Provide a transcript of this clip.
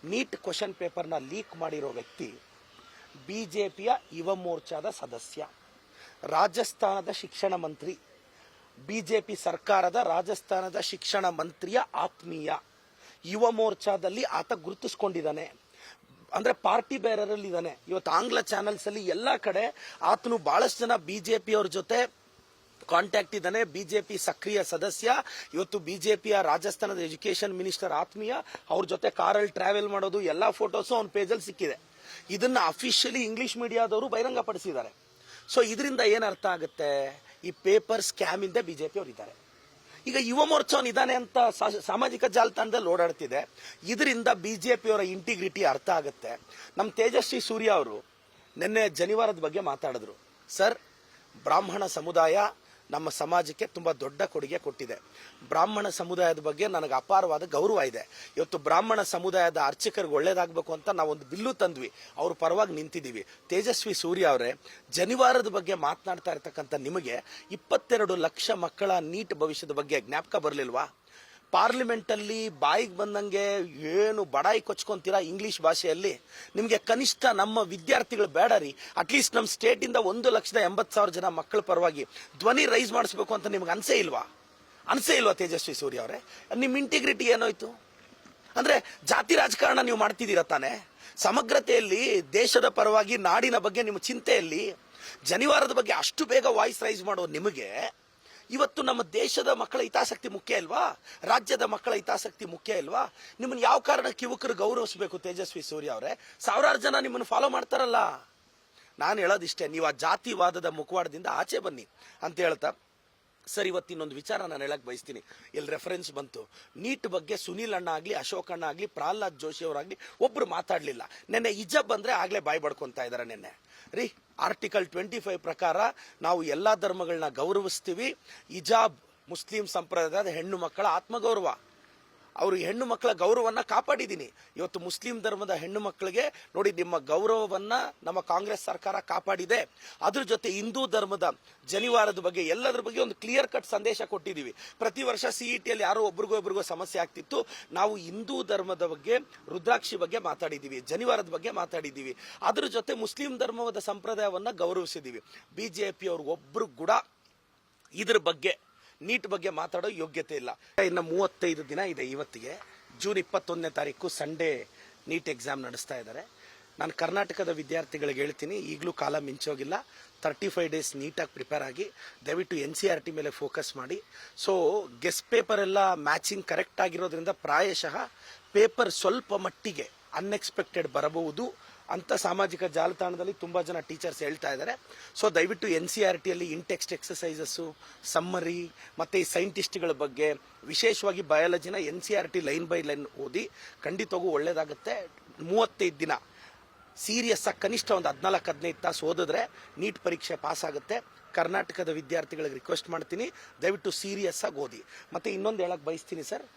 Neat question ಪೇಪರ್ನ leak ಮಾಡಿರೋ ವ್ಯಕ್ತಿ ಬಿಜೆಪಿಯ ಯುವ ಮೋರ್ಚಾದ ಸದಸ್ಯ, ರಾಜಸ್ಥಾನದ ಶಿಕ್ಷಣ ಮಂತ್ರಿ, ಬಿಜೆಪಿ ಸರ್ಕಾರದ ರಾಜಸ್ಥಾನದ ಶಿಕ್ಷಣ ಮಂತ್ರಿಯ ಆತ್ಮೀಯ. ಯುವ ಮೋರ್ಚಾದಲ್ಲಿ ಆತ ಗುರುತಿಸ್ಕೊಂಡಿದ್ದಾನೆ, ಅಂದ್ರೆ ಪಾರ್ಟಿ ಬೇರರಲ್ಲಿ ಇದ್ದಾನೆ. ಇವತ್ತು ಆಂಗ್ಲ ಚಾನೆಲ್ಸ್ ಅಲ್ಲಿ ಎಲ್ಲಾ ಕಡೆ ಆತನು ಬಹಳಷ್ಟು ಜನ ಬಿಜೆಪಿ ಅವ್ರ ಜೊತೆ ಕಾಂಟ್ಯಾಕ್ಟ್ ಇದ್ದಾನೆ, ಬಿಜೆಪಿ ಸಕ್ರಿಯ ಸದಸ್ಯ. ಇವತ್ತು ಬಿಜೆಪಿಯ ರಾಜಸ್ಥಾನದ ಎಜುಕೇಶನ್ ಮಿನಿಸ್ಟರ್ ಆತ್ಮೀಯ, ಅವ್ರ ಜೊತೆ ಕಾರಲ್ಲಿ ಟ್ರಾವೆಲ್ ಮಾಡೋದು ಎಲ್ಲಾ ಫೋಟೋಸು ಅವನ ಪೇಜಲ್ಲಿ ಸಿಕ್ಕಿದೆ. ಇದನ್ನ ಅಫಿಷಿಯಲಿ ಇಂಗ್ಲಿಷ್ ಮೀಡಿಯಾದವರು ಬಹಿರಂಗಪಡಿಸಿದ್ದಾರೆ. ಸೊ ಇದರಿಂದ ಏನ್ ಅರ್ಥ ಆಗುತ್ತೆ, ಈ ಪೇಪರ್ ಸ್ಕ್ಯಾಮ್ ಇಂದ ಬಿಜೆಪಿ ಅವರು ಇದ್ದಾರೆ. ಈಗ ಯುವ ಮೋರ್ಚಾ ಇದ್ದಾನೆ ಅಂತ ಸಾಮಾಜಿಕ ಜಾಲತಾಣದಲ್ಲಿ ಓಡಾಡ್ತಿದೆ. ಇದರಿಂದ ಬಿಜೆಪಿಯವರ ಇಂಟಿಗ್ರಿಟಿ ಅರ್ಥ ಆಗುತ್ತೆ. ನಮ್ಮ ತೇಜಸ್ವಿ ಸೂರ್ಯ ಅವರು ನಿನ್ನೆ ಜನಿವಾರದ ಬಗ್ಗೆ ಮಾತಾಡಿದ್ರು. ಸರ್, ಬ್ರಾಹ್ಮಣ ಸಮುದಾಯ ನಮ್ಮ ಸಮಾಜಕ್ಕೆ ತುಂಬಾ ದೊಡ್ಡ ಕೊಡುಗೆ ಕೊಟ್ಟಿದೆ. ಬ್ರಾಹ್ಮಣ ಸಮುದಾಯದ ಬಗ್ಗೆ ನನಗೆ ಅಪಾರವಾದ ಗೌರವ ಇದೆ. ಇವತ್ತು ಬ್ರಾಹ್ಮಣ ಸಮುದಾಯದ ಅರ್ಚಕರಿಗೆ ಒಳ್ಳೇದಾಗಬೇಕು ಅಂತ ನಾವೊಂದು ಬಿಲ್ಲು ತಂದ್ವಿ, ಅವ್ರ ಪರವಾಗಿ ನಿಂತಿದ್ದೀವಿ. ತೇಜಸ್ವಿ ಸೂರ್ಯ ಅವರೇ, ಜನಿವಾರದ ಬಗ್ಗೆ ಮಾತನಾಡ್ತಾ ಇರತಕ್ಕಂಥ ನಿಮಗೆ 22 ಲಕ್ಷ ಮಕ್ಕಳ ನೀಟ್ ಭವಿಷ್ಯದ ಬಗ್ಗೆ ಜ್ಞಾಪಕ ಬರಲಿಲ್ವಾ? ಪಾರ್ಲಿಮೆಂಟ್ ಅಲ್ಲಿ ಬಾಯಿಗೆ ಬಂದಂಗೆ ಏನು ಬಡಾಯಿ ಕೊಚ್ಕೊಂತೀರಾ ಇಂಗ್ಲಿಷ್ ಭಾಷೆಯಲ್ಲಿ. ನಿಮಗೆ ಕನಿಷ್ಠ ನಮ್ಮ ವಿದ್ಯಾರ್ಥಿಗಳು ಬೇಡ ರೀ, ಅಟ್ಲೀಸ್ಟ್ ನಮ್ಮ ಸ್ಟೇಟ್ ಇಂದ 1,80,000 ಜನ ಮಕ್ಕಳ ಪರವಾಗಿ ಧ್ವನಿ ರೈಸ್ ಮಾಡಿಸ್ಬೇಕು ಅಂತ ನಿಮ್ಗೆ ಅನ್ಸೇ ಇಲ್ವಾ ತೇಜಸ್ವಿ ಸೂರ್ಯ ಅವರೇ? ನಿಮ್ ಇಂಟಿಗ್ರಿಟಿ ಏನೋಯ್ತು? ಅಂದ್ರೆ ಜಾತಿ ರಾಜಕಾರಣ ನೀವು ಮಾಡ್ತಿದ್ದೀರಾ ತಾನೆ? ಸಮಗ್ರತೆಯಲ್ಲಿ, ದೇಶದ ಪರವಾಗಿ, ನಾಡಿನ ಬಗ್ಗೆ ನಿಮ್ಮ ಚಿಂತೆಯಲ್ಲಿ ಜನಿವಾರದ ಬಗ್ಗೆ ಅಷ್ಟು ಬೇಗ ವಾಯ್ಸ್ ರೈಸ್ ಮಾಡೋ ನಿಮಗೆ ಇವತ್ತು ನಮ್ಮ ದೇಶದ ಮಕ್ಕಳ ಹಿತಾಸಕ್ತಿ ಮುಖ್ಯ ಇಲ್ವಾ? ರಾಜ್ಯದ ಮಕ್ಕಳ ಹಿತಾಸಕ್ತಿ ಮುಖ್ಯ ಇಲ್ವಾ? ನಿಮ್ಮನ್ನು ಯಾವ ಕಾರಣಕ್ಕೆ ಯುವಕರು ಗೌರವಿಸಬೇಕು ತೇಜಸ್ವಿ ಸೂರ್ಯ ಅವರೇ? ಸಾವಿರಾರು ಜನ ನಿಮ್ಮನ್ನು ಫಾಲೋ ಮಾಡ್ತಾರಲ್ಲ. ನಾನು ಹೇಳೋದಿಷ್ಟೇ, ನೀವು ಆ ಜಾತಿವಾದದ ಮುಖವಾಡದಿಂದ ಆಚೆ ಬನ್ನಿ ಅಂತ ಹೇಳ್ತಾ, ಸರ್ ಇವತ್ತು ಇನ್ನೊಂದು ವಿಚಾರ ನಾನು ಹೇಳಕ್ ಬಯಸ್ತೀನಿ. ಇಲ್ಲಿ ರೆಫರೆನ್ಸ್ ಬಂತು, ನೀಟ್ ಬಗ್ಗೆ ಸುನೀಲ್ ಅಣ್ಣ ಆಗ್ಲಿ, ಅಶೋಕ್ ಅಣ್ಣ ಆಗ್ಲಿ, ಪ್ರಹ್ಲಾದ್ ಜೋಶಿ ಅವರಾಗ್ಲಿ ಒಬ್ರು ಮಾತಾಡ್ಲಿಲ್ಲ. ನಿನ್ನೆ ಹಿಜಾಬ್ ಬಂದ್ರೆ ಆಗ್ಲೇ ಬಾಯ್ ಬಡ್ಕೊಂತ ಇದಾರೆ. ನಿನ್ನೆ ರೀ, ಆರ್ಟಿಕಲ್ 25 ಪ್ರಕಾರ ನಾವು ಎಲ್ಲಾ ಧರ್ಮಗಳನ್ನ ಗೌರವಿಸ್ತೀವಿ. ಹಿಜಾಬ್ ಮುಸ್ಲಿಂ ಸಂಪ್ರದಾಯದ ಹೆಣ್ಣು ಮಕ್ಕಳ ಆತ್ಮಗೌರವ, ಅವರು ಹೆಣ್ಣು ಮಕ್ಕಳ ಗೌರವನ್ನ ಕಾಪಾಡಿದ್ದೀನಿ. ಇವತ್ತು ಮುಸ್ಲಿಂ ಧರ್ಮದ ಹೆಣ್ಣು ಮಕ್ಕಳಿಗೆ ನೋಡಿ, ನಿಮ್ಮ ಗೌರವವನ್ನ ನಮ್ಮ ಕಾಂಗ್ರೆಸ್ ಸರ್ಕಾರ ಕಾಪಾಡಿದೆ. ಅದ್ರ ಜೊತೆ ಹಿಂದೂ ಧರ್ಮದ ಜನಿವಾರದ ಬಗ್ಗೆ ಎಲ್ಲದ್ರ ಬಗ್ಗೆ ಒಂದು ಕ್ಲಿಯರ್ ಕಟ್ ಸಂದೇಶ ಕೊಟ್ಟಿದ್ದೀವಿ. ಪ್ರತಿ ವರ್ಷ ಸಿಇಟಿಯಲ್ಲಿ ಯಾರೋ ಒಬ್ರಿಗೋ ಸಮಸ್ಯೆ ಆಗ್ತಿತ್ತು. ನಾವು ಹಿಂದೂ ಧರ್ಮದ ಬಗ್ಗೆ, ರುದ್ರಾಕ್ಷಿ ಬಗ್ಗೆ ಮಾತಾಡಿದ್ದೀವಿ, ಜನಿವಾರದ ಬಗ್ಗೆ ಮಾತಾಡಿದ್ದೀವಿ. ಅದ್ರ ಜೊತೆ ಮುಸ್ಲಿಂ ಧರ್ಮದ ಸಂಪ್ರದಾಯವನ್ನ ಗೌರವಿಸಿದ್ದೀವಿ. ಬಿಜೆಪಿ ಅವ್ರಿಗೆ ಒಬ್ರು ಕೂಡ ಇದ್ರ ಬಗ್ಗೆ, ನೀಟ್ ಬಗ್ಗೆ ಮಾತಾಡೋ ಯೋಗ್ಯತೆ ಇಲ್ಲ. ಇನ್ನು 35 ದಿನ ಇದೆ ಇವತ್ತಿಗೆ. ಜೂನ್ 21ನೇ ತಾರೀಕು ಸಂಡೇ ನೀಟ್ ಎಕ್ಸಾಮ್ ನಡೆಸ್ತಾ ಇದ್ದಾರೆ. ನಾನು ಕರ್ನಾಟಕದ ವಿದ್ಯಾರ್ಥಿಗಳಿಗೆ ಹೇಳ್ತೀನಿ, ಈಗಲೂ ಕಾಲ ಮಿಂಚೋಗಿಲ್ಲ. 35 ಡೇಸ್ ನೀಟಾಗಿ ಪ್ರಿಪೇರ್ ಆಗಿ, ದಯವಿಟ್ಟು NCERT ಮೇಲೆ ಫೋಕಸ್ ಮಾಡಿ. ಸೊ ಗೆಸ್ಟ್ ಪೇಪರ್ ಎಲ್ಲ ಮ್ಯಾಚಿಂಗ್ ಕರೆಕ್ಟ್ ಆಗಿರೋದ್ರಿಂದ ಪ್ರಾಯಶಃ ಪೇಪರ್ ಸ್ವಲ್ಪ ಮಟ್ಟಿಗೆ ಅನ್ಎಕ್ಸ್ಪೆಕ್ಟೆಡ್ ಬರಬಹುದು ಅಂತ ಸಾಮಾಜಿಕ ಜಾಲತಾಣದಲ್ಲಿ ತುಂಬಾ ಜನ ಟೀಚರ್ಸ್ ಹೇಳ್ತಾ ಇದ್ದಾರೆ. ಸೊ ದಯವಿಟ್ಟು NCERT ಅಲ್ಲಿ ಇಂಟೆಕ್ಸ್ಟ್ ಎಕ್ಸಸೈಸಸ್, ಸಮ್ಮರಿ ಮತ್ತೆ ಈ ಸೈಂಟಿಸ್ಟ್ಗಳ ಬಗ್ಗೆ, ವಿಶೇಷವಾಗಿ ಬಯಾಲಜಿನ NCERT ಲೈನ್ ಬೈ ಲೈನ್ ಓದಿ. ಖಂಡಿತವಾಗೂ ಒಳ್ಳೇದಾಗುತ್ತೆ. 35 ದಿನ ಸೀರಿಯಸ್ ಆಗಿ ಕನಿಷ್ಠ ಒಂದು 14-15 ತಾಸು ಓದಿದ್ರೆ ನೀಟ್ ಪರೀಕ್ಷೆ ಪಾಸ್ ಆಗುತ್ತೆ. ಕರ್ನಾಟಕದ ವಿದ್ಯಾರ್ಥಿಗಳಿಗೆ ರಿಕ್ವೆಸ್ಟ್ ಮಾಡ್ತೀನಿ, ದಯವಿಟ್ಟು ಸೀರಿಯಸ್ ಆಗಿ ಓದಿ. ಮತ್ತೆ ಇನ್ನೊಂದು ಹೇಳಕ್ ಬಯಸ್ತೀನಿ ಸರ್,